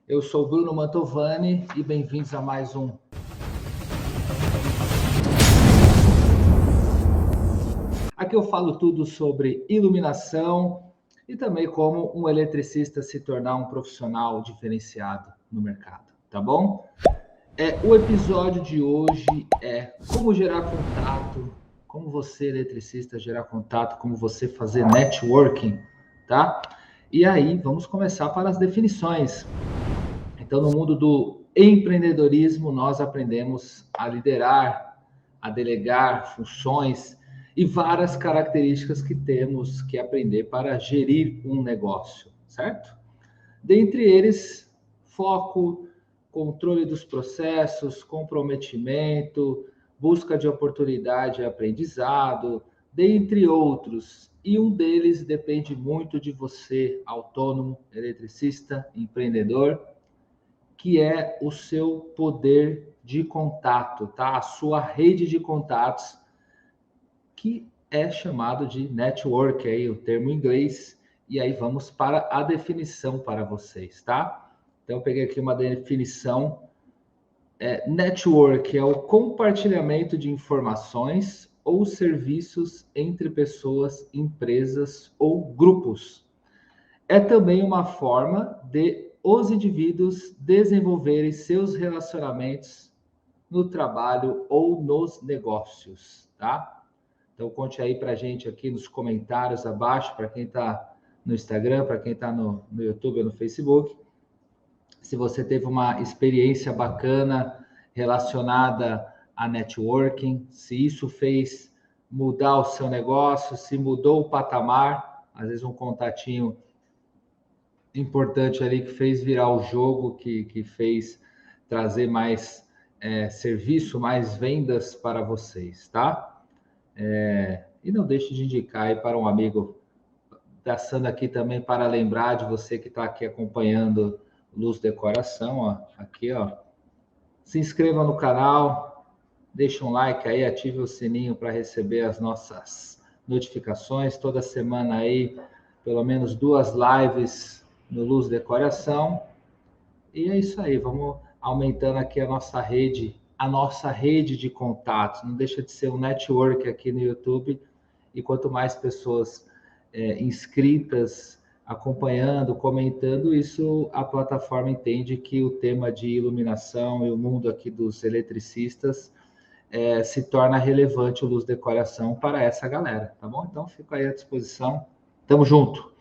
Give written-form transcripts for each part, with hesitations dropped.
Eu sou o Bruno Mantovani e bem-vindos a mais um. Aqui eu falo tudo sobre iluminação e também como um eletricista se tornar um profissional diferenciado no mercado, tá bom? O episódio de hoje é como gerar contato, como você, eletricista, gerar contato, como você fazer networking, tá? E aí, vamos começar para as definições. Então, no mundo do empreendedorismo, nós aprendemos a liderar, a delegar funções e várias características que temos que aprender para gerir um negócio, certo? Dentre eles, foco, controle dos processos, comprometimento, busca de oportunidade e aprendizado, dentre outros. E um deles depende muito de você, autônomo, eletricista, empreendedor, que é o seu poder de contato, tá? A sua rede de contatos, que é chamado de network, aí o termo em inglês. E aí vamos para a definição para vocês, tá? Então eu peguei aqui uma definição. Network é o compartilhamento de informações ou serviços entre pessoas, empresas ou grupos. É também uma forma de os indivíduos desenvolverem seus relacionamentos no trabalho ou nos negócios, tá? Então conte aí para a gente aqui nos comentários abaixo, para quem está no Instagram, para quem está no YouTube ou no Facebook, se você teve uma experiência bacana relacionada a networking, se isso fez mudar o seu negócio, se mudou o patamar, às vezes um contatinho importante ali que fez virar o jogo, que fez trazer mais serviço, mais vendas para vocês, tá? E não deixe de indicar aí para um amigo, passando aqui também para lembrar de você que está aqui acompanhando Luz Decoração, ó, aqui, ó. Se inscreva no canal, deixe um like aí, ative o sininho para receber as nossas notificações. Toda semana aí, pelo menos 2 lives no Luz Decoração. E é isso aí, vamos aumentando aqui a nossa rede de contatos. Não deixa de ser um network aqui no YouTube. E quanto mais pessoas inscritas, acompanhando, comentando, isso a plataforma entende que o tema de iluminação e o mundo aqui dos eletricistas se torna relevante o Luz Decoração para essa galera, tá bom? Então, fico aí à disposição. Tamo junto.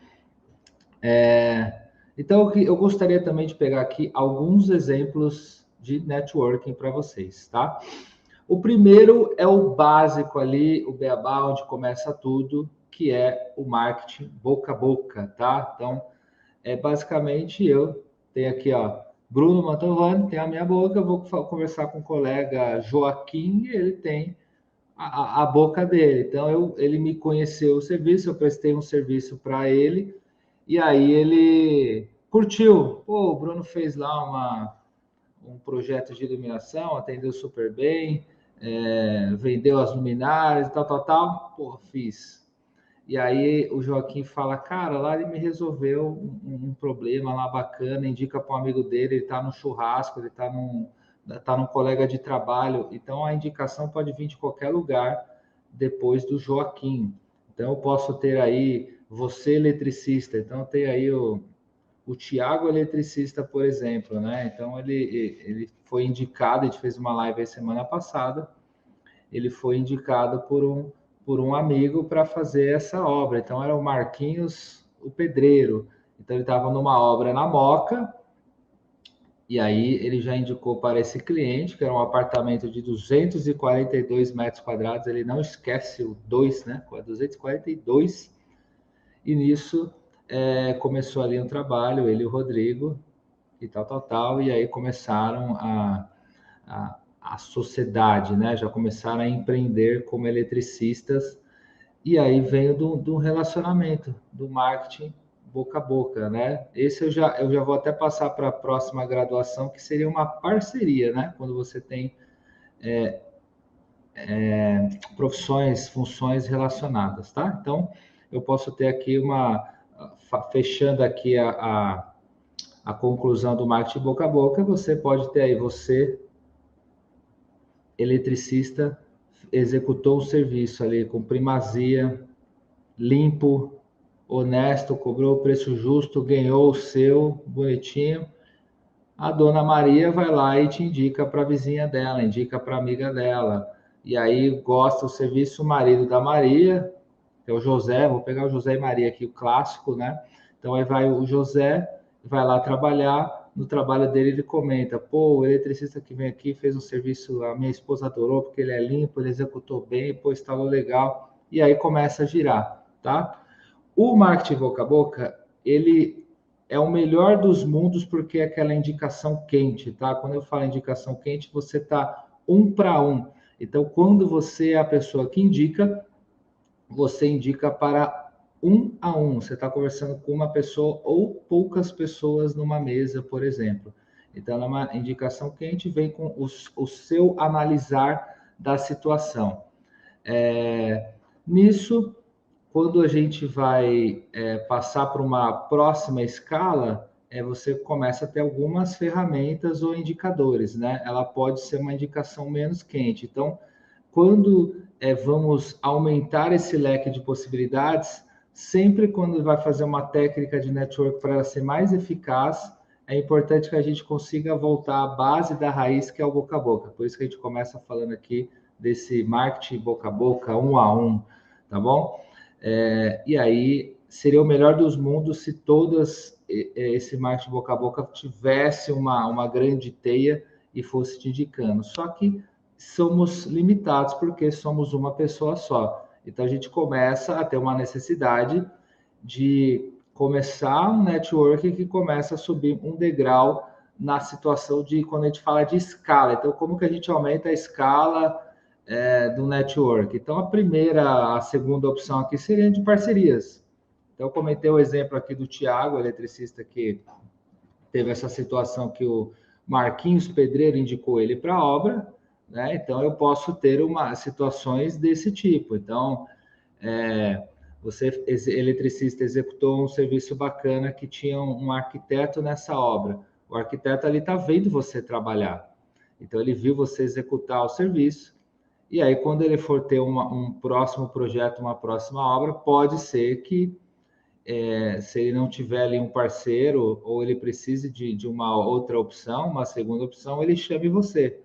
Então, eu gostaria também de pegar aqui alguns exemplos de networking para vocês, tá? O primeiro é o básico ali, o beabá, onde começa tudo, que é o marketing boca a boca, tá? Então, basicamente eu tenho aqui, ó, Bruno Mantovani, tem a minha boca, eu vou conversar com o colega Joaquim, ele tem a boca dele. Então, ele me conheceu o serviço, eu prestei um serviço para ele, e aí ele curtiu. Pô, o Bruno fez lá um projeto de iluminação, atendeu super bem, vendeu as luminárias, tal. Pô, fiz. E aí o Joaquim fala, cara, lá ele me resolveu um problema lá bacana, indica para um amigo dele, ele está no churrasco, ele tá num colega de trabalho. Então a indicação pode vir de qualquer lugar depois do Joaquim. Então eu posso ter aí você eletricista, então tem aí o Tiago eletricista, por exemplo, né? Então ele foi indicado, a gente fez uma live aí semana passada, ele foi indicado por um amigo para fazer essa obra. Então era o Marquinhos, o pedreiro. Então ele estava numa obra na Moca, e aí ele já indicou para esse cliente, que era um apartamento de 242 metros quadrados, ele não esquece o 2, né? 242, e nisso começou ali um trabalho, ele e o Rodrigo, e tal, e aí começaram a sociedade, né? Já começaram a empreender como eletricistas, e aí veio do relacionamento, do marketing boca a boca, né? Esse eu já vou até passar para a próxima graduação, que seria uma parceria, né? Quando você tem profissões, funções relacionadas, tá? Então, eu posso ter aqui fechando aqui a conclusão do marketing boca a boca, você pode ter aí, você, eletricista, executou um serviço ali com primazia, limpo, honesto, cobrou o preço justo, ganhou o seu, bonitinho. A dona Maria vai lá e te indica para a vizinha dela, indica para a amiga dela. E aí gosta do serviço, o marido da Maria, que é o José, vou pegar o José e Maria aqui, o clássico, né? Então aí vai o José, vai lá trabalhar, no trabalho dele ele comenta, pô, o eletricista que vem aqui fez um serviço, a minha esposa adorou, porque ele é limpo, ele executou bem, pô, instalou legal, e aí começa a girar, tá? O marketing boca a boca, ele é o melhor dos mundos porque é aquela indicação quente, tá? Quando eu falo indicação quente, você tá um para um. Então, quando você é a pessoa que indica, você indica para um a um. Você está conversando com uma pessoa ou poucas pessoas numa mesa, por exemplo. Então, é uma indicação quente, vem com o seu analisar da situação. Nisso, quando a gente vai passar para uma próxima escala, você começa a ter algumas ferramentas ou indicadores, né? Ela pode ser uma indicação menos quente. Então, quando vamos aumentar esse leque de possibilidades, sempre quando vai fazer uma técnica de network para ela ser mais eficaz, é importante que a gente consiga voltar à base da raiz, que é o boca a boca. Por isso que a gente começa falando aqui desse marketing boca a boca, um a um, tá bom? E aí seria o melhor dos mundos se todas esse marketing boca a boca tivesse uma grande teia e fosse te indicando. Só que somos limitados porque somos uma pessoa só. Então a gente começa a ter uma necessidade de começar um network que começa a subir um degrau na situação de quando a gente fala de escala. Então, como que a gente aumenta a escala do network? Então, a segunda opção aqui seria de parcerias. Então, eu comentei o exemplo aqui do Tiago, eletricista, que teve essa situação que o Marquinhos Pedreiro indicou ele para a obra, né? Então, eu posso ter situações desse tipo. Então, você, eletricista, executou um serviço bacana que tinha um arquiteto nessa obra. O arquiteto ali está vendo você trabalhar. Então, ele viu você executar o serviço. E aí, quando ele for ter um próximo projeto, uma próxima obra, pode ser que, se ele não tiver ali um parceiro, ou ele precise de uma outra opção, uma segunda opção, ele chame você.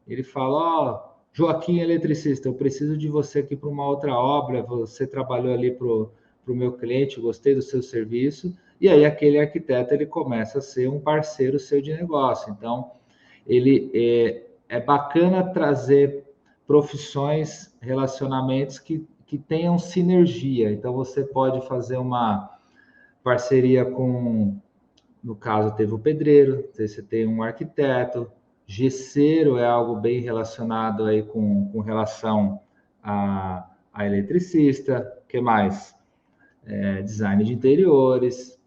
Ele fala, ó, Joaquim eletricista, eu preciso de você aqui para uma outra obra, você trabalhou ali para o meu cliente, gostei do seu serviço, e aí aquele arquiteto ele começa a ser um parceiro seu de negócio. Então, ele é bacana trazer profissões, relacionamentos que tenham sinergia. Então, você pode fazer uma parceria com, no caso, teve o pedreiro, você tem um arquiteto, gesseiro é algo bem relacionado aí com relação a eletricista, o que mais? Design de interiores,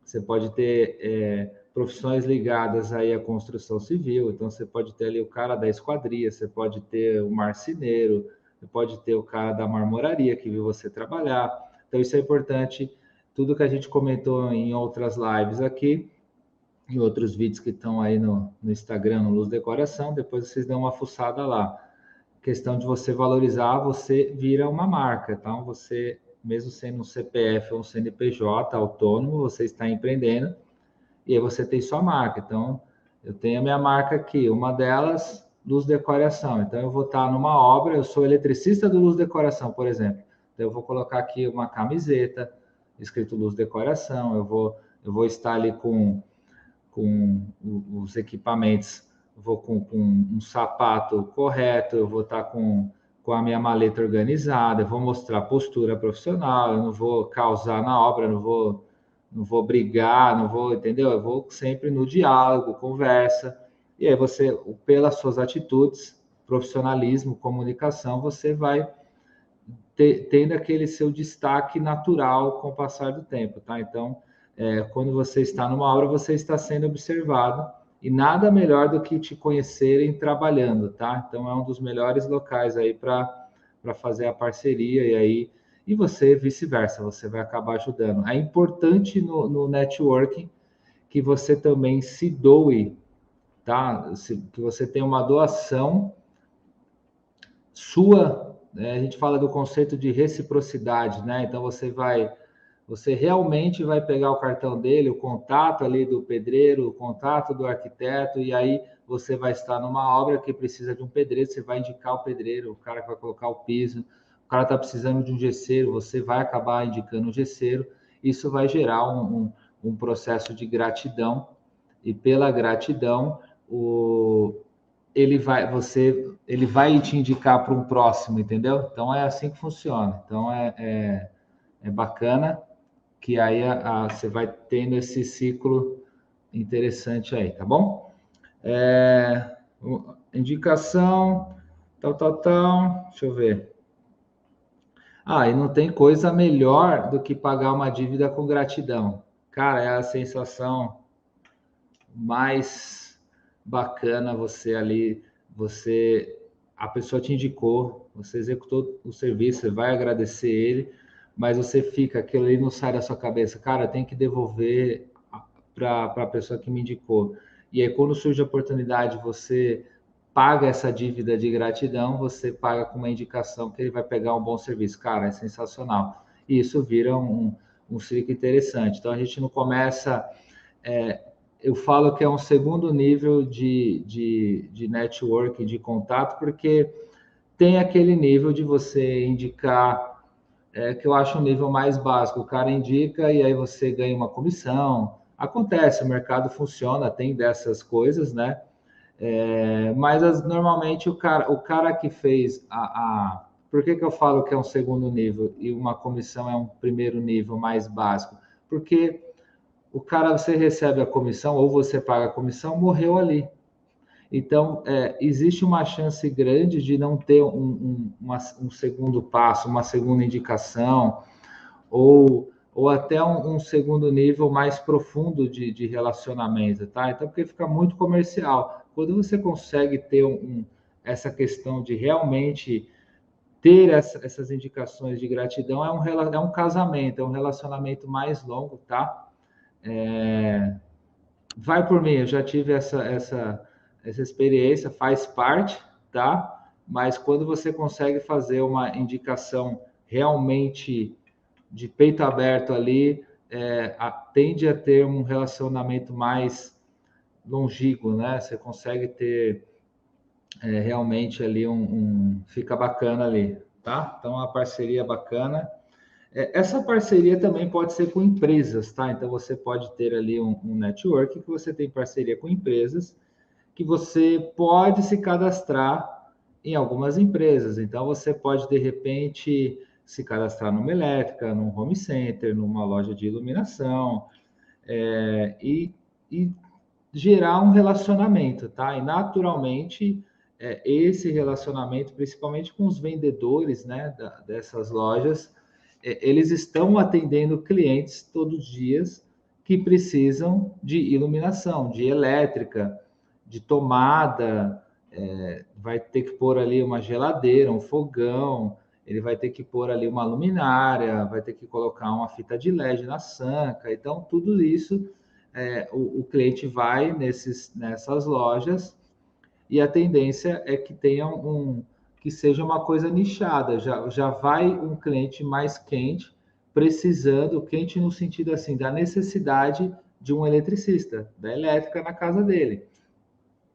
você pode ter profissões ligadas aí à construção civil, então você pode ter ali o cara da esquadria, você pode ter o marceneiro, você pode ter o cara da marmoraria que viu você trabalhar. Então isso é importante, tudo que a gente comentou em outras lives aqui, em outros vídeos que estão aí no Instagram, no Luz Decoração, depois vocês dão uma fuçada lá. Questão de você valorizar, você vira uma marca, então você, mesmo sendo um CPF ou um CNPJ autônomo, você está empreendendo, e aí você tem sua marca. Então, eu tenho a minha marca aqui, uma delas, Luz Decoração. Então, eu vou estar numa obra, eu sou eletricista do Luz Decoração, por exemplo. Então, eu vou colocar aqui uma camiseta, escrito Luz Decoração, eu vou estar ali com os equipamentos, vou com um sapato correto, eu vou estar com a minha maleta organizada, eu vou mostrar postura profissional, eu não vou causar na obra, não vou brigar, não vou, entendeu? Eu vou sempre no diálogo, conversa, e aí você, pelas suas atitudes, profissionalismo, comunicação, você vai tendo aquele seu destaque natural com o passar do tempo, tá? Então, quando você está numa obra, você está sendo observado e nada melhor do que te conhecerem trabalhando, tá? Então, é um dos melhores locais aí para fazer a parceria e você vice-versa, você vai acabar ajudando. É importante no networking que você também se doe, tá? Que você tenha uma doação sua, né? A gente fala do conceito de reciprocidade, né? Então você realmente vai pegar o cartão dele, o contato ali do pedreiro, o contato do arquiteto, e aí você vai estar numa obra que precisa de um pedreiro, você vai indicar o pedreiro, o cara que vai colocar o piso, o cara está precisando de um gesseiro, você vai acabar indicando o gesseiro, isso vai gerar um processo de gratidão, e pela gratidão, ele vai te indicar para um próximo, entendeu? Então é assim que funciona. Então é bacana que aí você vai tendo esse ciclo interessante aí, tá bom? Indicação, tal. Deixa eu ver. E não tem coisa melhor do que pagar uma dívida com gratidão. Cara, é a sensação mais bacana você ali, a pessoa te indicou, você executou o serviço, você vai agradecer ele, mas você fica, aquilo ali não sai da sua cabeça, cara, tem que devolver para a pessoa que me indicou. E aí, quando surge a oportunidade, você paga essa dívida de gratidão, você paga com uma indicação que ele vai pegar um bom serviço. Cara, é sensacional. E isso vira um ciclo interessante. Então, a gente não começa... eu falo que é um segundo nível de networking, de contato, porque tem aquele nível de você indicar, que eu acho um nível mais básico. O cara indica e aí você ganha uma comissão. Acontece, o mercado funciona, tem dessas coisas, né? Mas normalmente o cara que fez Por que eu falo que é um segundo nível e uma comissão é um primeiro nível mais básico? Porque o cara, você recebe a comissão ou você paga a comissão, morreu ali. Então, existe uma chance grande de não ter um segundo passo, uma segunda indicação, ou até um segundo nível mais profundo de relacionamento, tá? Então, porque fica muito comercial. Quando você consegue ter essa questão de realmente ter essas indicações de gratidão, é um casamento, é um relacionamento mais longo, tá? Vai por mim, eu já tive essa experiência, faz parte, tá? Mas quando você consegue fazer uma indicação realmente de peito aberto ali, tende a ter um relacionamento mais longínquo, né? Você consegue ter realmente ali fica bacana ali, tá? Então a parceria bacana. Essa parceria também pode ser com empresas, tá? Então você pode ter ali um network que você tem parceria com empresas, que você pode se cadastrar em algumas empresas. Então você pode de repente se cadastrar numa elétrica, num home center, numa loja de iluminação, e gerar um relacionamento, tá? E naturalmente esse relacionamento, principalmente com os vendedores, né, dessas lojas, eles estão atendendo clientes todos os dias que precisam de iluminação, de elétrica, de tomada, vai ter que pôr ali uma geladeira, um fogão, ele vai ter que pôr ali uma luminária, vai ter que colocar uma fita de LED na sanca. Então, tudo isso o cliente vai nessas lojas e a tendência é que tenha que seja uma coisa nichada. Já vai um cliente mais quente, precisando, quente no sentido assim, da necessidade de um eletricista, da elétrica na casa dele.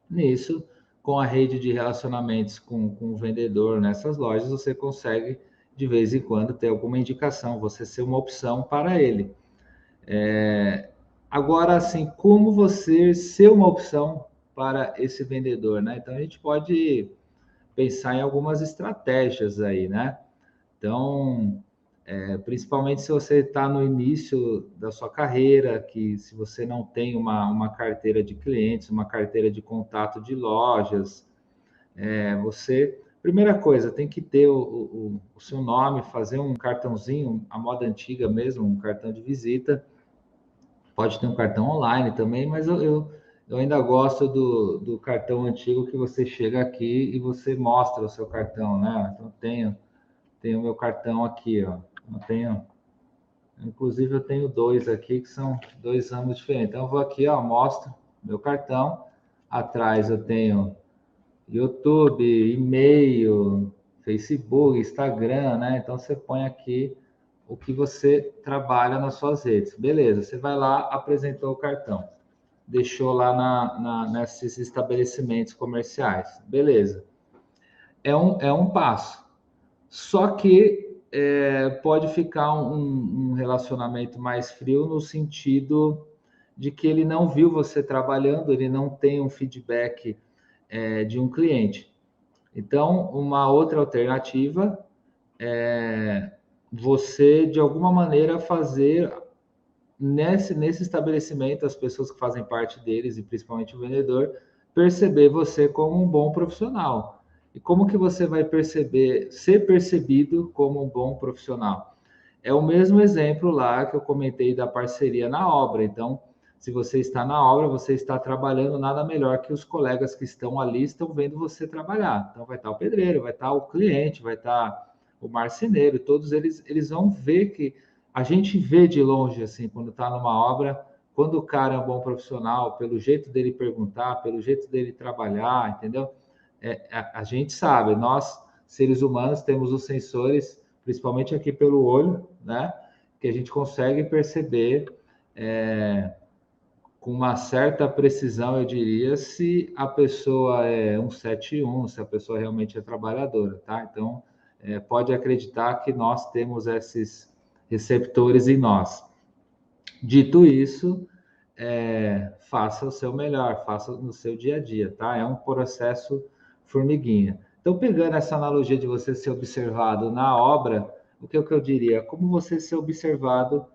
Nisso, com a rede de relacionamentos com o vendedor nessas lojas, você consegue, de vez em quando, ter alguma indicação, você ser uma opção para ele. Agora, assim, como você ser uma opção para esse vendedor, né? Então, a gente pode pensar em algumas estratégias aí, né? Então, principalmente se você está no início da sua carreira, que se você não tem uma carteira de clientes, uma carteira de contato de lojas, primeira coisa, tem que ter o seu nome, fazer um cartãozinho, a moda antiga mesmo, um cartão de visita. Pode ter um cartão online também, mas eu ainda gosto do cartão antigo que você chega aqui e você mostra o seu cartão, né? Então, tenho o meu cartão aqui, ó. Eu tenho Inclusive, eu tenho dois aqui que são dois ramos diferentes. Então, eu vou aqui, ó, mostro meu cartão. Atrás eu tenho YouTube, e-mail, Facebook, Instagram, né? Então, você põe aqui o que você trabalha nas suas redes. Beleza, você vai lá, apresentou o cartão. Deixou lá nesses estabelecimentos comerciais. Beleza. É um passo. Só que pode ficar um relacionamento mais frio no sentido de que ele não viu você trabalhando, ele não tem um feedback de um cliente. Então, uma outra alternativa é você, de alguma maneira, fazer nesse estabelecimento, as pessoas que fazem parte deles, e principalmente o vendedor, perceber você como um bom profissional. E como que você vai ser percebido como um bom profissional? É o mesmo exemplo lá que eu comentei da parceria na obra. Então, se você está na obra, você está trabalhando, nada melhor que os colegas que estão ali estão vendo você trabalhar. Então, vai estar o pedreiro, vai estar o cliente, vai estar o marceneiro, todos eles vão ver que a gente vê de longe, assim, quando está numa obra, quando o cara é um bom profissional, pelo jeito dele perguntar, pelo jeito dele trabalhar, entendeu? A gente sabe, nós, seres humanos, temos os sensores, principalmente aqui pelo olho, né? Que a gente consegue perceber com uma certa precisão, eu diria, se a pessoa é 171, se a pessoa realmente é trabalhadora, tá? Então, pode acreditar que nós temos esses receptores em nós. Dito isso, faça o seu melhor, faça no seu dia a dia, tá? É um processo formiguinha. Então, pegando essa analogia de você ser observado na obra, o que eu diria? Como você ser observado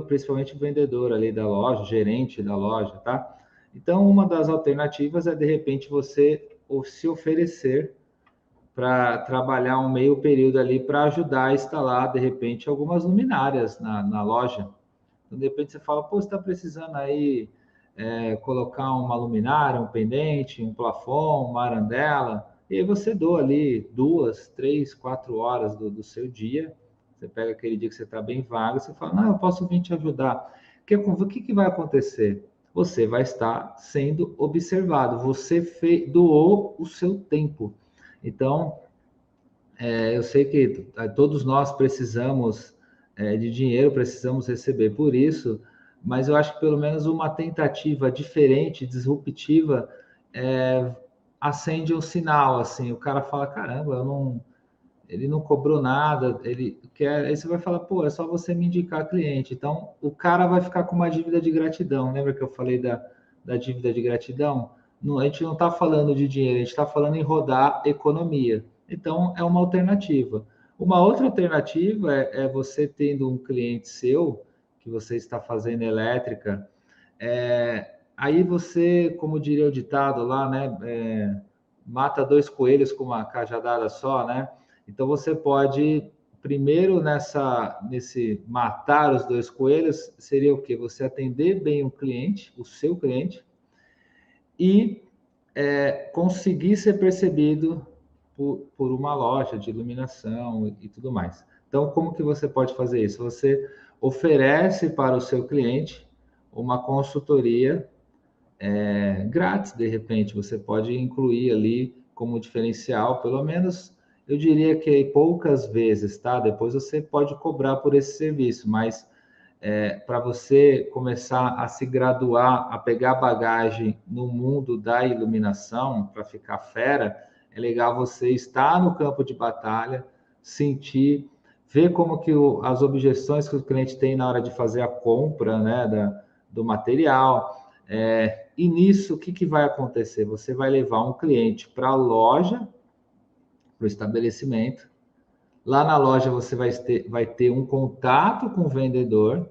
principalmente o vendedor ali da loja, gerente da loja, tá? Então, uma das alternativas é, de repente, você se oferecer para trabalhar um meio período ali para ajudar a instalar, de repente, algumas luminárias na loja. Então, de repente, você fala, pô, você está precisando aí colocar uma luminária, um pendente, um plafond, uma arandela, e aí você doa ali 2, 3, 4 horas do seu dia. Você pega aquele dia que você está bem vago, você fala, não, eu posso vir te ajudar. O que vai acontecer? Você vai estar sendo observado, você doou o seu tempo. Então, eu sei que todos nós precisamos de dinheiro, precisamos receber por isso, mas eu acho que pelo menos uma tentativa diferente, disruptiva, acende um sinal, assim, o cara fala, caramba, ele não cobrou nada, ele quer, aí você vai falar, pô, é só você me indicar cliente. Então, o cara vai ficar com uma dívida de gratidão. Lembra que eu falei da dívida de gratidão? Não, a gente não está falando de dinheiro, a gente está falando em rodar economia. Então, é uma alternativa. Uma outra alternativa é você tendo um cliente seu, que você está fazendo elétrica, aí você, como diria o ditado lá, né, mata dois coelhos com uma cajadada só, né? Então você pode primeiro nesse matar os dois coelhos seria o que? Você atender bem o cliente, o seu cliente, e conseguir ser percebido por uma loja de iluminação e tudo mais. Então, como que você pode fazer isso? Você oferece para o seu cliente uma consultoria grátis, de repente, você pode incluir ali como diferencial, pelo menos eu diria que poucas vezes, tá? Depois você pode cobrar por esse serviço, mas para você começar a se graduar, a pegar bagagem no mundo da iluminação, para ficar fera, é legal você estar no campo de batalha, sentir, ver como que as objeções que o cliente tem na hora de fazer a compra, né, do material. E nisso, o que vai acontecer? Você vai levar um cliente para a loja, para o estabelecimento. Lá na loja você vai ter um contato com o vendedor,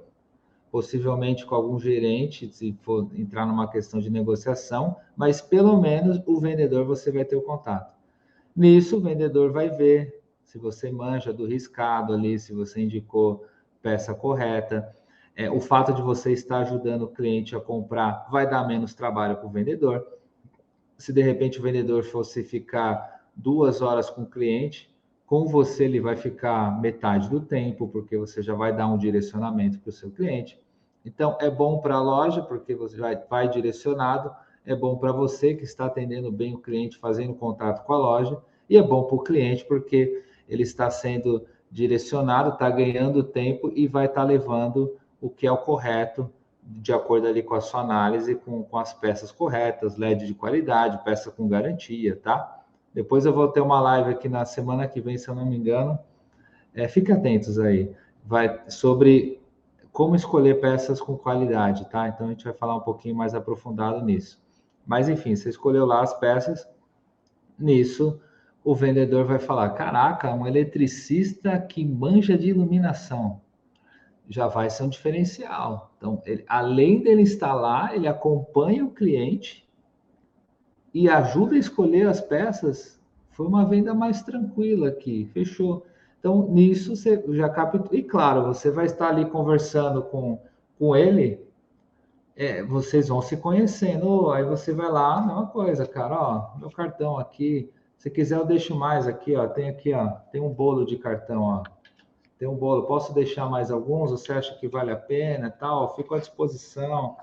possivelmente com algum gerente, se for entrar numa questão de negociação, mas pelo menos o vendedor você vai ter o contato. Nisso, o vendedor vai ver se você manja do riscado ali, se você indicou peça correta. O fato de você estar ajudando o cliente a comprar vai dar menos trabalho para o vendedor. Se de repente o vendedor fosse ficar 2 horas com o cliente, Com você, ele vai ficar metade do tempo, porque você já vai dar um direcionamento para o seu cliente. Então, é bom para a loja, porque você vai direcionado, é bom para você que está atendendo bem o cliente, fazendo contato com a loja, e é bom para o cliente, porque ele está sendo direcionado, está ganhando tempo e vai estar levando o que é o correto, de acordo ali com a sua análise, com as peças corretas, LED de qualidade, peça com garantia, tá? Depois eu vou ter uma live aqui na semana que vem, se eu não me engano. Fique atentos aí. Vai sobre como escolher peças com qualidade, tá? Então a gente vai falar um pouquinho mais aprofundado nisso. Mas enfim, você escolheu lá as peças. Nisso, o vendedor vai falar: caraca, um eletricista que manja de iluminação. Já vai ser um diferencial. Então, além dele instalar, ele acompanha o cliente e ajuda a escolher as peças. Foi uma venda mais tranquila aqui, fechou. Então, nisso você já captou. E claro, você vai estar ali conversando com ele, vocês vão se conhecendo. Aí você vai lá, mesma coisa, cara, ó, meu cartão aqui. Se quiser, eu deixo mais aqui, ó. Tem aqui, ó, tem um bolo de cartão, ó. Tem um bolo, posso deixar mais alguns? Você acha que vale a pena, tal? Fico à disposição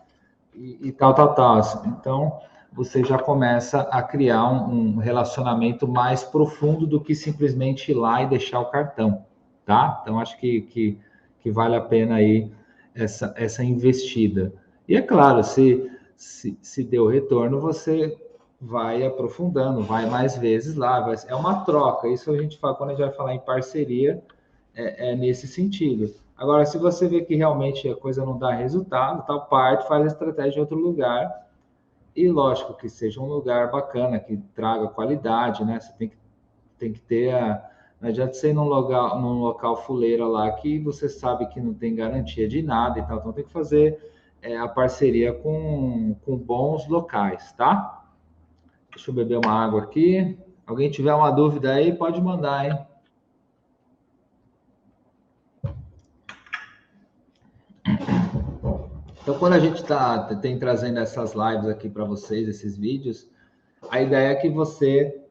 e tal, tal, tal. Assim. Então, você já começa a criar um relacionamento mais profundo do que simplesmente ir lá e deixar o cartão, tá? Então, acho que vale a pena aí essa investida. E é claro, se deu retorno, você vai aprofundando, vai mais vezes lá, é uma troca. Isso a gente fala, quando a gente vai falar em parceria, nesse sentido. Agora, se você vê que realmente a coisa não dá resultado, tal parte, faz a estratégia em outro lugar. E lógico que seja um lugar bacana, que traga qualidade, né? Você tem que ter não adianta você ir num local fuleira lá que você sabe que não tem garantia de nada e tal. Então tem que fazer a parceria com bons locais, tá? Deixa eu beber uma água aqui. Alguém tiver uma dúvida aí, pode mandar, hein? Então, quando a gente tem trazendo essas lives aqui para vocês, esses vídeos, a ideia é que você,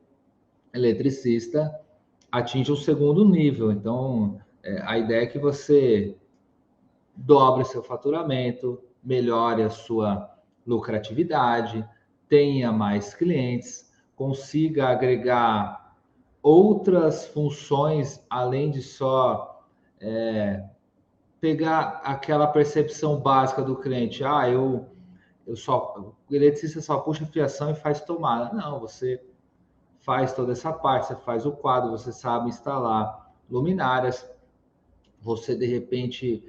eletricista, atinja o segundo nível. Então, a ideia é que você dobre seu faturamento, melhore a sua lucratividade, tenha mais clientes, consiga agregar outras funções além de só pegar aquela percepção básica do cliente. O eletricista só puxa fiação e faz tomada. Não, você faz toda essa parte, você faz o quadro, você sabe instalar luminárias, você de repente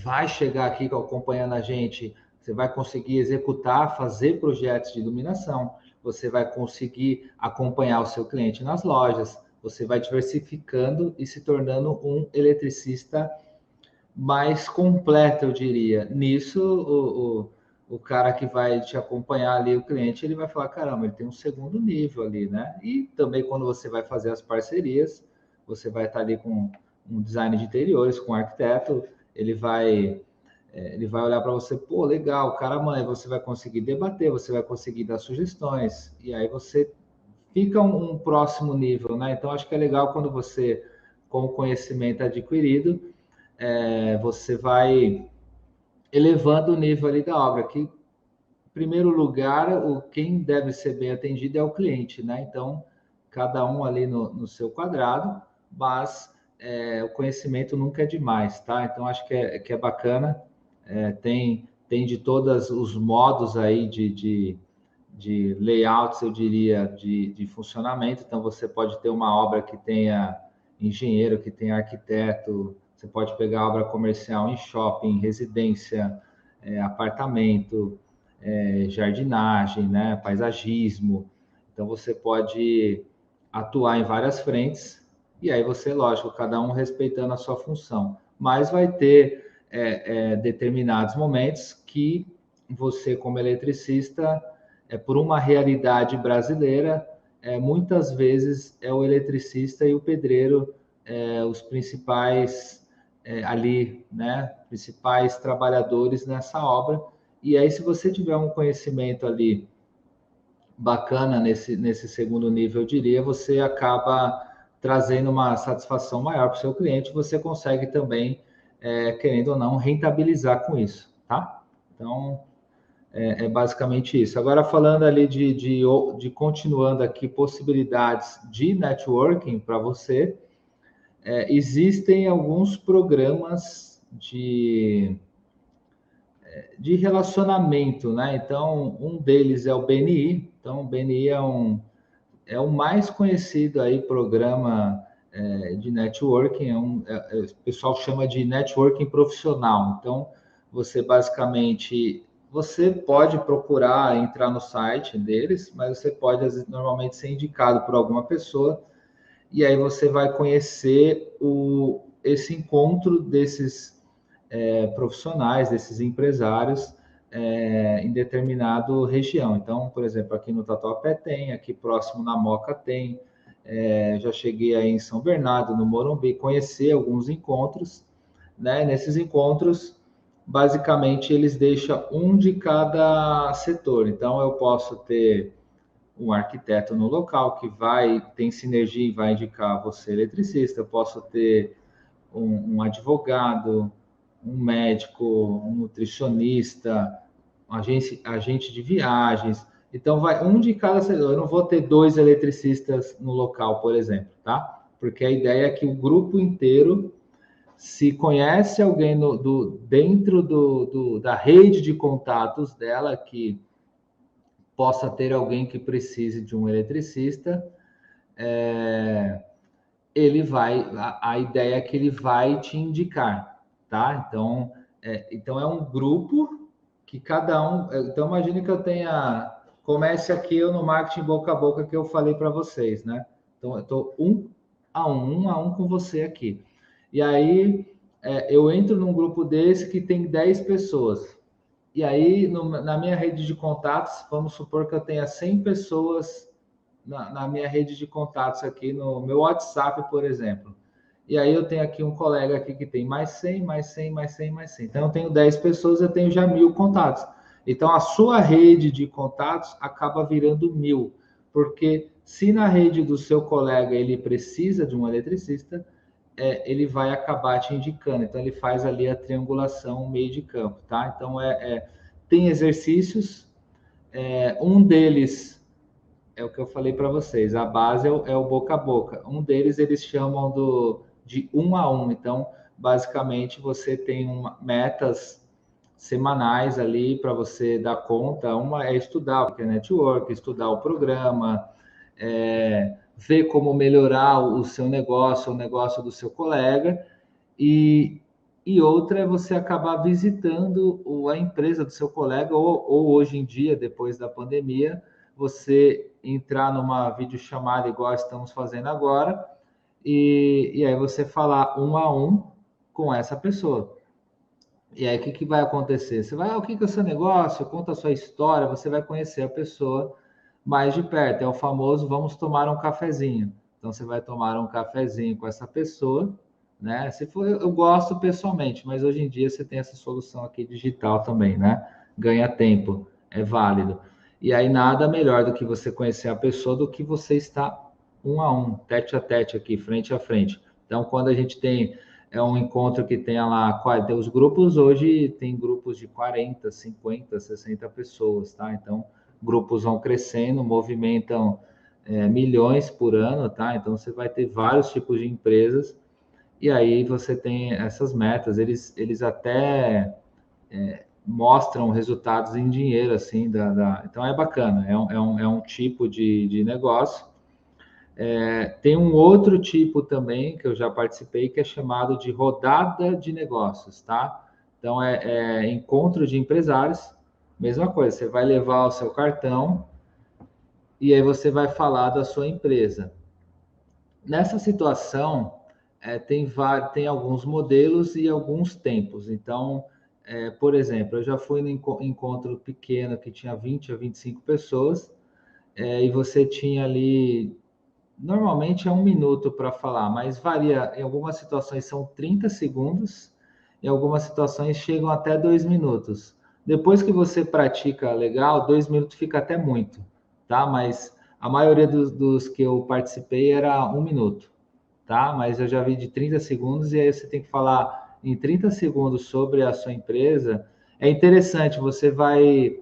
vai chegar aqui acompanhando a gente, você vai conseguir executar, fazer projetos de iluminação, você vai conseguir acompanhar o seu cliente nas lojas, você vai diversificando e se tornando um eletricista mais completo, eu diria. Nisso, o cara que vai te acompanhar ali, o cliente, ele vai falar, caramba, ele tem um segundo nível ali, né? E também quando você vai fazer as parcerias, você vai estar ali com um design de interiores, com um arquiteto, ele vai olhar para você, pô, legal, cara, mãe, você vai conseguir debater, você vai conseguir dar sugestões, e aí você fica um próximo nível, né? Então, acho que é legal quando você, com o conhecimento adquirido, você vai elevando o nível ali da obra, que, em primeiro lugar, quem deve ser bem atendido é o cliente, né? Então, cada um ali no seu quadrado, mas o conhecimento nunca é demais, tá? Então, acho que é bacana, tem de todos os modos aí de layouts, eu diria, de funcionamento. Então, você pode ter uma obra que tenha engenheiro, que tenha arquiteto, você pode pegar obra comercial em shopping, residência, apartamento, jardinagem, né, paisagismo. Então, você pode atuar em várias frentes e aí você, lógico, cada um respeitando a sua função. Mas vai ter determinados momentos que você, como eletricista, por uma realidade brasileira, muitas vezes é o eletricista e o pedreiro os principais ali, né, principais trabalhadores nessa obra. E aí, se você tiver um conhecimento ali bacana nesse segundo nível, eu diria, você acaba trazendo uma satisfação maior para o seu cliente, você consegue também, querendo ou não, rentabilizar com isso, tá? Então, é basicamente isso. Agora, falando ali de continuando aqui, possibilidades de networking para você, existem alguns programas de relacionamento, né? Então, um deles é o BNI. Então, o BNI é o mais conhecido aí programa de networking. O pessoal chama de networking profissional. Então, você basicamente você pode procurar entrar no site deles, mas você pode normalmente ser indicado por alguma pessoa e aí você vai conhecer esse encontro desses profissionais, desses empresários em determinado região. Então, por exemplo, aqui no Tatuapé tem, aqui próximo na Moca tem, já cheguei aí em São Bernardo, no Morumbi, conhecer alguns encontros, né? Nesses encontros, basicamente, eles deixam um de cada setor. Então, eu posso ter um arquiteto no local que tem sinergia e vai indicar você eletricista, eu posso ter um advogado, um médico, um nutricionista, um agente de viagens. Então, vai um de cada setor. Eu não vou ter 2 eletricistas no local, por exemplo, tá? Porque a ideia é que o grupo inteiro, se conhece alguém dentro da rede de contatos dela, que possa ter alguém que precise de um eletricista, ele vai, a ideia é que ele vai te indicar, tá? Então é um grupo que cada um. Então imagine que eu comece aqui eu no marketing boca a boca que eu falei para vocês, né? Então eu estou um a um com você aqui. E aí eu entro num grupo desse que tem 10 pessoas. E aí, na minha rede de contatos, vamos supor que eu tenha 100 pessoas na minha rede de contatos aqui no meu WhatsApp, por exemplo. E aí eu tenho aqui um colega aqui que tem mais 100, mais 100, mais 100, mais 100. Então eu tenho 10 pessoas, eu tenho já 1.000 contatos. Então a sua rede de contatos acaba virando 1.000, porque se na rede do seu colega ele precisa de um eletricista, ele vai acabar te indicando. Então ele faz ali a triangulação meio de campo, tá? Então tem exercícios, um deles é o que eu falei para vocês, a base é o boca a boca. Um deles eles chamam de um a um. Então, basicamente, você tem metas semanais ali para você dar conta. Uma é estudar o que é network, estudar o programa, ver como melhorar o seu negócio, o negócio do seu colega, e outra é você acabar visitando a empresa do seu colega, ou hoje em dia, depois da pandemia, você entrar numa videochamada igual estamos fazendo agora, e aí você falar um a um com essa pessoa. E aí, o que vai acontecer? Você vai, o que é o seu negócio? Conta a sua história, você vai conhecer a pessoa mais de perto. É o famoso, vamos tomar um cafezinho. Então, você vai tomar um cafezinho com essa pessoa, né? Se for, eu gosto pessoalmente, mas hoje em dia você tem essa solução aqui digital também, né? Ganha tempo, é válido. E aí, nada melhor do que você conhecer a pessoa do que você estar um a um, tete a tete aqui, frente a frente. Então, quando a gente tem um encontro que tenha lá, os grupos hoje tem grupos de 40, 50, 60 pessoas, tá? Então, grupos vão crescendo, movimentam milhões por ano, tá? Então, você vai ter vários tipos de empresas, e aí você tem essas metas, eles até mostram resultados em dinheiro, assim, então é bacana, é um tipo de negócio. Tem um outro tipo também que eu já participei que é chamado de rodada de negócios, tá? Então é encontro de empresários, mesma coisa, você vai levar o seu cartão e aí você vai falar da sua empresa. Nessa situação, tem alguns modelos e alguns tempos. Então, por exemplo, eu já fui no encontro pequeno que tinha 20 a 25 pessoas, e você tinha ali. Normalmente é 1 minuto para falar, mas varia. Em algumas situações são 30 segundos, em algumas situações chegam até 2 minutos. Depois que você pratica legal, 2 minutos fica até muito, tá? Mas a maioria dos que eu participei era 1 minuto. tá? Mas eu já vi de 30 segundos e aí você tem que falar em 30 segundos sobre a sua empresa. É interessante, você vai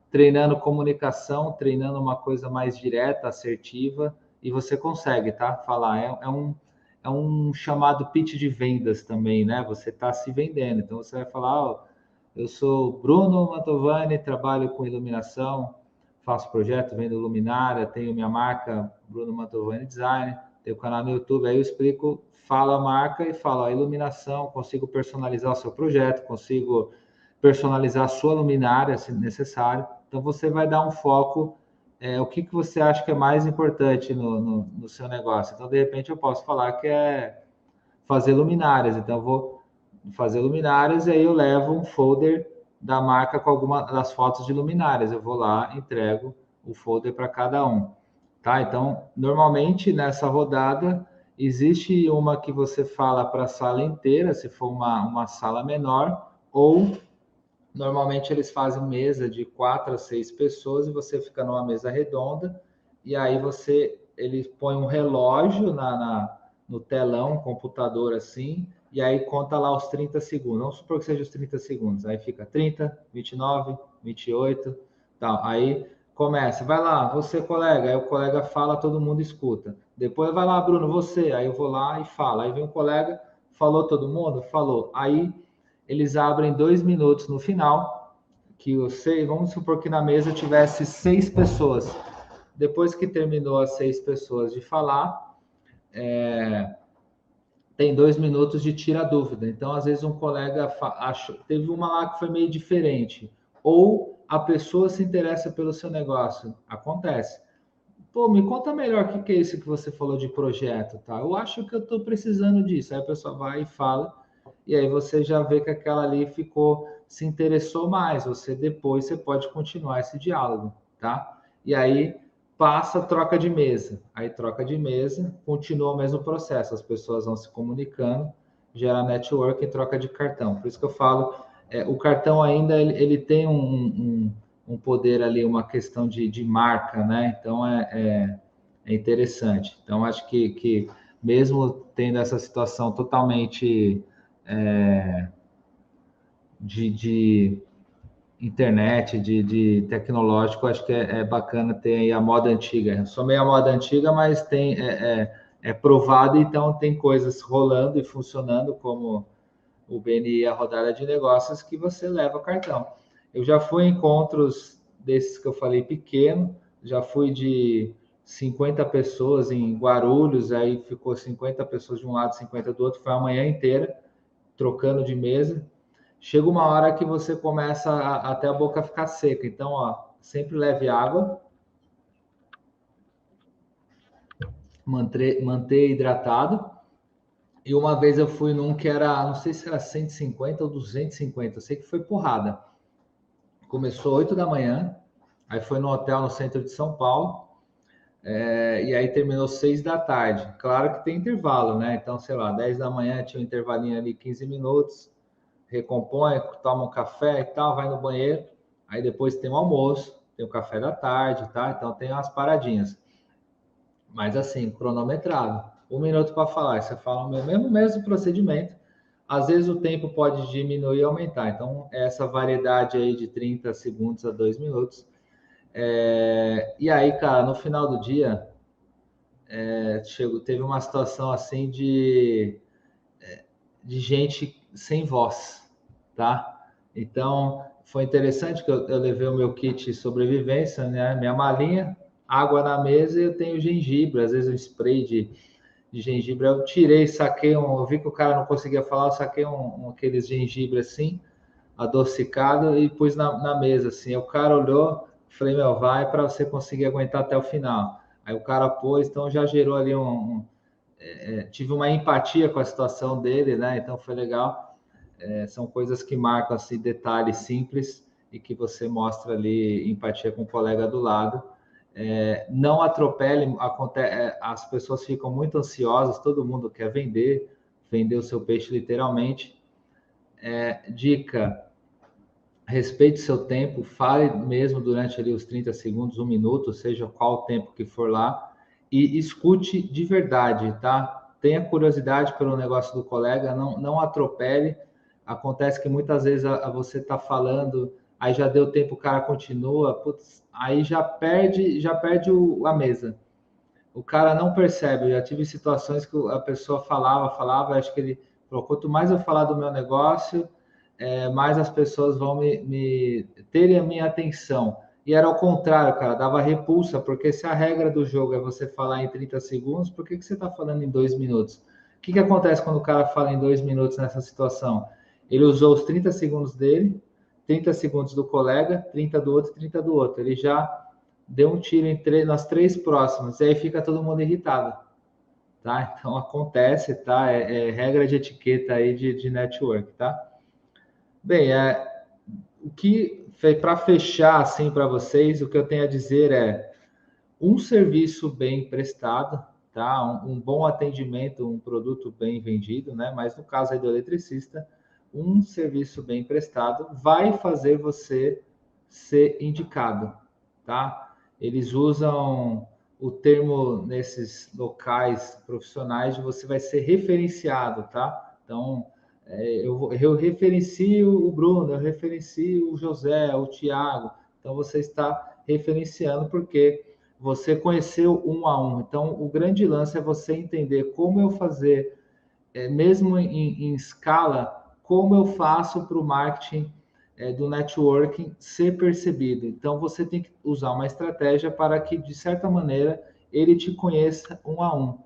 treinando comunicação, treinando uma coisa mais direta, assertiva, e você consegue, tá? Falar. É um chamado pitch de vendas também, né? Você está se vendendo. Então você vai falar, ó, eu sou Bruno Mantovani, trabalho com iluminação, faço projeto, vendo luminária, tenho minha marca Bruno Mantovani Design, tenho canal no YouTube, aí eu explico, falo a marca e falo a iluminação, consigo personalizar o seu projeto, consigo personalizar a sua luminária, se necessário. Então, você vai dar um foco, o que você acha que é mais importante no seu negócio. Então, de repente, eu posso falar que é fazer luminárias. Então, eu vou fazer luminárias e aí eu levo um folder da marca com alguma das fotos de luminárias. Eu vou lá, entrego o folder para cada um. Tá? Então, normalmente, nessa rodada, existe uma que você fala para a sala inteira, se for uma sala menor, ou normalmente eles fazem mesa de 4 a 6 pessoas e você fica numa mesa redonda e aí ele põe um relógio no telão, um computador assim, e aí conta lá os 30 segundos. Vamos supor que seja os 30 segundos. Aí fica 30, 29, 28, tal. Aí começa, vai lá, você colega, aí o colega fala, todo mundo escuta. Depois vai lá, Bruno, você. Aí eu vou lá e falo. Aí vem um colega, falou todo mundo? Falou. Aí eles abrem 2 minutos no final, que eu sei, vamos supor que na mesa tivesse 6 pessoas. Depois que terminou as 6 pessoas de falar, tem 2 minutos de tira dúvida. Então, às vezes, um colega teve uma lá que foi meio diferente, ou a pessoa se interessa pelo seu negócio. Acontece. Pô, me conta melhor o que é isso que você falou de projeto, tá? Eu acho que eu estou precisando disso. Aí a pessoa vai e fala, e aí você já vê que aquela ali se interessou mais. Você pode continuar esse diálogo, tá? E aí passa, troca de mesa. Aí troca de mesa, continua o mesmo processo. As pessoas vão se comunicando, gera network e troca de cartão. Por isso que eu falo, o cartão ainda ele tem um poder ali, uma questão de marca, né? Então é interessante. Então acho que mesmo tendo essa situação totalmente de internet, de tecnológico, acho que é bacana ter aí a moda antiga. Eu sou meio a moda antiga, mas é provado, então tem coisas rolando e funcionando, como o BNI, a rodada de negócios, que você leva cartão. Eu já fui em encontros desses que eu falei pequeno, já fui de 50 pessoas em Guarulhos, aí ficou 50 pessoas de um lado, 50 do outro, foi a manhã inteira trocando de mesa. Chega uma hora que você começa até a boca ficar seca. Então, ó, sempre leve água, manter hidratado. E uma vez eu fui num que era, não sei se era 150 ou 250, eu sei que foi porrada. Começou 8 da manhã, aí foi no hotel no centro de São Paulo, e aí terminou 6 da tarde. Claro que tem intervalo, né? Então, sei lá, 10 da manhã tinha um intervalinho ali, 15 minutos, recompõe, toma um café e tal, vai no banheiro, aí depois tem o almoço, tem o café da tarde, tá? Então tem umas paradinhas. Mas assim, cronometrado. 1 minuto para falar, você fala o mesmo procedimento. Às vezes o tempo pode diminuir e aumentar. Então, essa variedade aí de 30 segundos a 2 minutos. E aí, cara, no final do dia, teve uma situação assim de gente sem voz, tá? Então, foi interessante que eu levei o meu kit sobrevivência, né? Minha malinha, água na mesa e eu tenho gengibre, às vezes um spray de gengibre. Eu tirei, saquei eu vi que o cara não conseguia falar, eu saquei aqueles gengibre assim, adocicado e pus na mesa, assim. O cara olhou, falei, meu, vai para você conseguir aguentar até o final. Aí o cara pôs, então já gerou ali tive uma empatia com a situação dele, né? Então foi legal. São coisas que marcam assim, detalhes simples e que você mostra ali empatia com o colega do lado. Não atropele, as pessoas ficam muito ansiosas, todo mundo quer vender o seu peixe literalmente. Dica: respeite seu tempo, fale mesmo durante ali os 30 segundos, 1 minuto, seja qual o tempo que for lá, e escute de verdade, tá? tenha curiosidade pelo negócio do colega, não atropele. Acontece que muitas vezes você está falando, aí já deu tempo, o cara continua, putz, aí já perde a mesa. O cara não percebe. Eu já tive situações que a pessoa falava, acho que ele falou, quanto mais eu falar do meu negócio, mais as pessoas vão me terem a minha atenção. E era ao contrário, cara, dava repulsa, porque se a regra do jogo é você falar em 30 segundos, por que você está falando em 2 minutos? O que acontece quando o cara fala em 2 minutos nessa situação? Ele usou os 30 segundos dele, 30 segundos do colega, 30 do outro, 30 do outro. Ele já deu um tiro nas 3 próximas, e aí fica todo mundo irritado, tá? Então acontece, tá? É regra de etiqueta aí de network, tá? Bem, o que para fechar assim para vocês, o que eu tenho a dizer é um serviço bem prestado, tá? Um bom atendimento, um produto bem vendido, né? Mas no caso aí do eletricista, um serviço bem prestado vai fazer você ser indicado, tá? Eles usam o termo nesses locais profissionais de você vai ser referenciado, tá? Então, eu referencio o Bruno, eu referencio o José, o Tiago. Então, você está referenciando porque você conheceu um a um. Então, o grande lance é você entender como eu fazer, mesmo em escala, como eu faço para o marketing do networking ser percebido. Então, você tem que usar uma estratégia para que, de certa maneira, ele te conheça um a um.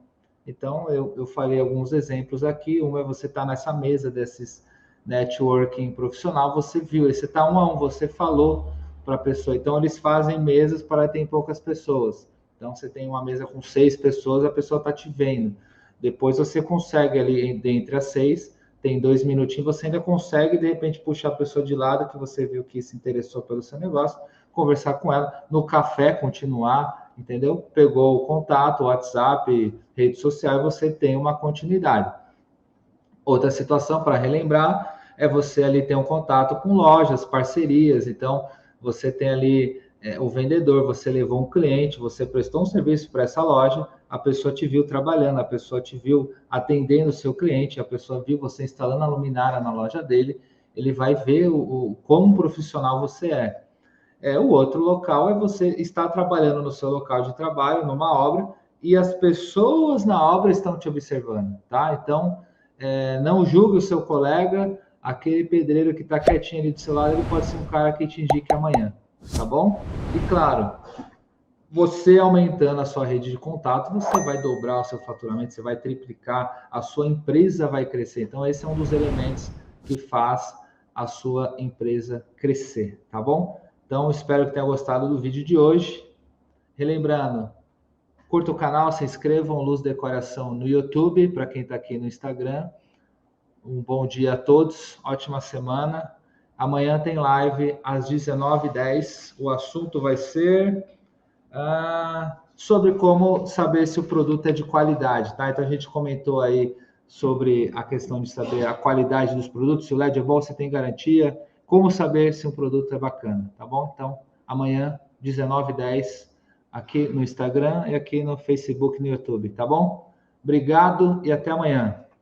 Então, eu falei alguns exemplos aqui. Uma é você estar nessa mesa desses networking profissional, você viu, você está um a um, você falou para a pessoa. Então, eles fazem mesas para ter poucas pessoas. Então, você tem uma mesa com 6 pessoas, a pessoa está te vendo. Depois você consegue ali, dentre as 6, tem 2 minutinhos, você ainda consegue, de repente, puxar a pessoa de lado, que você viu que se interessou pelo seu negócio, conversar com ela, no café, continuar, entendeu? Pegou o contato, WhatsApp, rede social, e você tem uma continuidade. Outra situação, para relembrar, é você ali ter um contato com lojas, parcerias, então você tem ali o vendedor, você levou um cliente, você prestou um serviço para essa loja, a pessoa te viu trabalhando, a pessoa te viu atendendo o seu cliente, a pessoa viu você instalando a luminária na loja dele, ele vai ver como profissional você é. O outro local é você estar trabalhando no seu local de trabalho, numa obra, e as pessoas na obra estão te observando, tá? Então, não julgue o seu colega, aquele pedreiro que está quietinho ali do seu lado, ele pode ser um cara que te indique amanhã, tá bom? E claro, você aumentando a sua rede de contato, você vai dobrar o seu faturamento, você vai triplicar, a sua empresa vai crescer. Então, esse é um dos elementos que faz a sua empresa crescer, tá bom? Então, espero que tenha gostado do vídeo de hoje. Relembrando, curta o canal, se inscrevam, Luz Decoração no YouTube, para quem está aqui no Instagram. Um bom dia a todos, ótima semana. Amanhã tem live às 19h10. O assunto vai ser sobre como saber se o produto é de qualidade, tá? Então a gente comentou aí sobre a questão de saber a qualidade dos produtos, se o LED é bom, se tem garantia, como saber se um produto é bacana, tá bom? Então, amanhã, 19h10, aqui no Instagram e aqui no Facebook e no YouTube, tá bom? Obrigado e até amanhã.